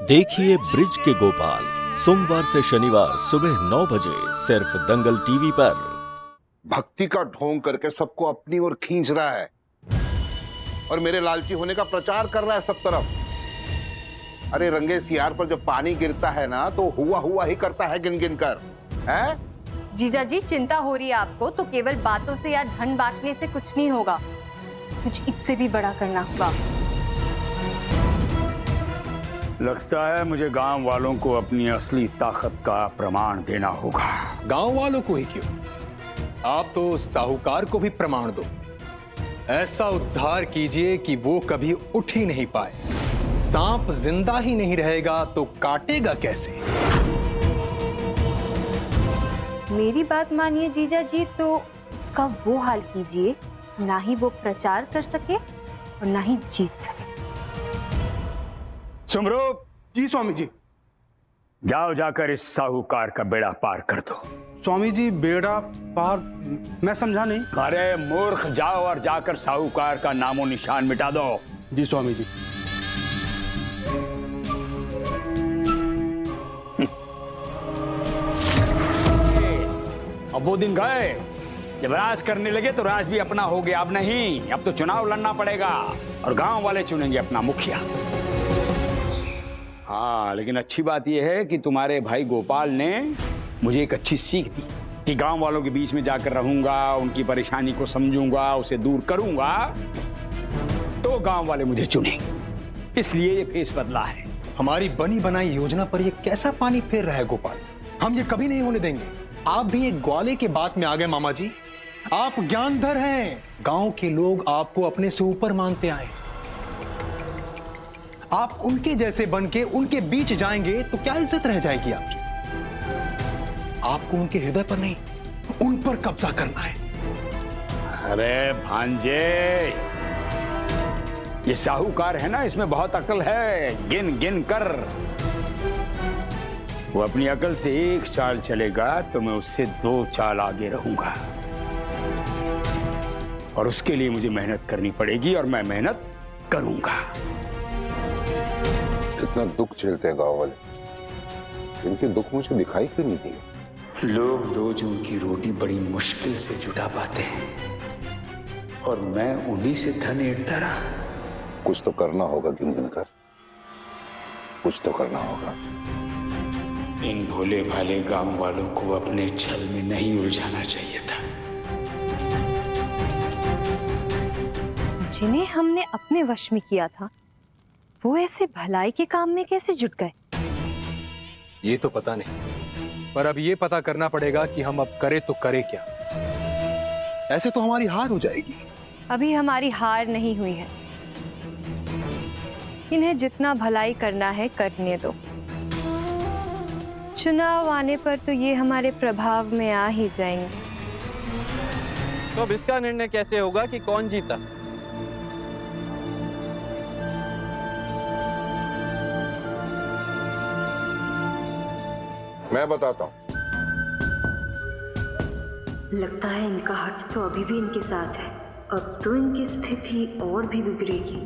देखिए ब्रिज के गोपाल सोमवार से शनिवार सुबह 9 बजे सिर्फ दंगल टीवी पर। भक्ति का ढोंग करके सबको अपनी ओर खींच रहा है और मेरे लालची होने का प्रचार कर रहा है सब तरफ। अरे रंगे सियार पर जब पानी गिरता है ना तो हुआ हुआ ही करता है गिन गिन कर। है जीजा जी, चिंता हो रही है आपको तो केवल बातों से या धन बांटने से कुछ नहीं होगा, कुछ इससे भी बड़ा करना होगा। लगता है मुझे गांव वालों को अपनी असली ताकत का प्रमाण देना होगा। गांव वालों को ही क्यों, आप तो साहूकार को भी प्रमाण दो। ऐसा उद्धार कीजिए कि वो कभी उठ ही नहीं पाए। सांप जिंदा ही नहीं रहेगा तो काटेगा कैसे? मेरी बात मानिए जीजा जी, तो उसका वो हाल कीजिए ना ही वो प्रचार कर सके और ना ही जीत सके। सुमरूप जी स्वामी जी। जाओ, जाकर इस साहूकार का बेड़ा पार कर दो। स्वामी जी बेड़ा पार, मैं समझा नहीं। अरे मूर्ख, जाओ और जाकर साहूकार का नामो निशान मिटा दो। जी स्वामी जी। अब वो दिन गए जब राज करने लगे तो राज भी अपना हो गया। अब नहीं, अब तो चुनाव लड़ना पड़ेगा और गांव वाले चुनेंगे अपना मुखिया। हाँ, लेकिन अच्छी बात यह है कि तुम्हारे भाई गोपाल ने मुझे एक अच्छी सीख दी कि गांव वालों के बीच में जाकर रहूंगा, उनकी परेशानी को समझूंगा, उसे दूर करूंगा तो गांव वाले मुझे चुनेंगे। इसलिए ये फेस बदला है। हमारी बनी बनाई योजना पर ये कैसा पानी फेर रहा है गोपाल? हम ये कभी नहीं होने देंगे। आप भी एक ग्वाले के बात में आ गए मामा जी। आप ज्ञानधर हैं, गांव के लोग आपको अपने से ऊपर मानते आए। आप उनके जैसे बन के उनके बीच जाएंगे तो क्या इज्जत रह जाएगी आपकी? आपको उनके हृदय पर नहीं, उन पर कब्जा करना है। अरे भांजे, ये साहूकार है ना, इसमें बहुत अकल है। गिन गिन कर वो अपनी अकल से एक चाल चलेगा तो मैं उससे 2 चाल आगे रहूंगा और उसके लिए मुझे मेहनत करनी पड़ेगी और मैं मेहनत करूंगा। इतना दुख झेलते हैं गांव वाले, इनके दुख मुझे दिखाई क्यों नहीं दिए? लोग 2 जून की रोटी बड़ी मुश्किल से जुटा पाते हैं और मैं उन्हीं से धन एड़ता रहा। कुछ तो करना होगा गिन गिन कर, कुछ तो करना होगा। इन भोले भाले गांव वालों को अपने छल में नहीं उलझाना चाहिए था। जिन्हें हमने अपने वश में किया था वो ऐसे भलाई के काम में कैसे जुट गए? ये तो पता नहीं, पर अब ये पता करना पड़ेगा कि हम अब करें तो करें क्या। ऐसे तो हमारी हार हो जाएगी। अभी हमारी हार नहीं हुई है। इन्हें जितना भलाई करना है करने दो। चुनाव आने पर तो ये हमारे प्रभाव में आ ही जाएंगे। तो अब इसका निर्णय कैसे होगा कि कौन जीता? मैं बताता हूं। लगता है इनका हट तो अभी भी इनके साथ है। अब तो इनकी स्थिति और भी बिगड़ेगी।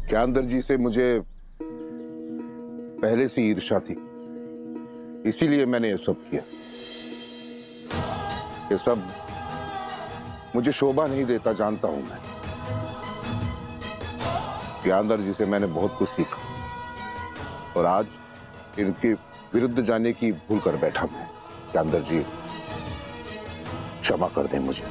ज्ञानधर जी से मुझे पहले से ईर्ष्या थी, इसीलिए मैंने ये सब किया। ये सब मुझे शोभा नहीं देता, जानता हूं मैं। ज्ञानधर जी से मैंने बहुत कुछ सीखा और आज इनके विरुद्ध जाने की भूल कर बैठा मैं। ज्ञानधर जी क्षमा कर दें मुझे।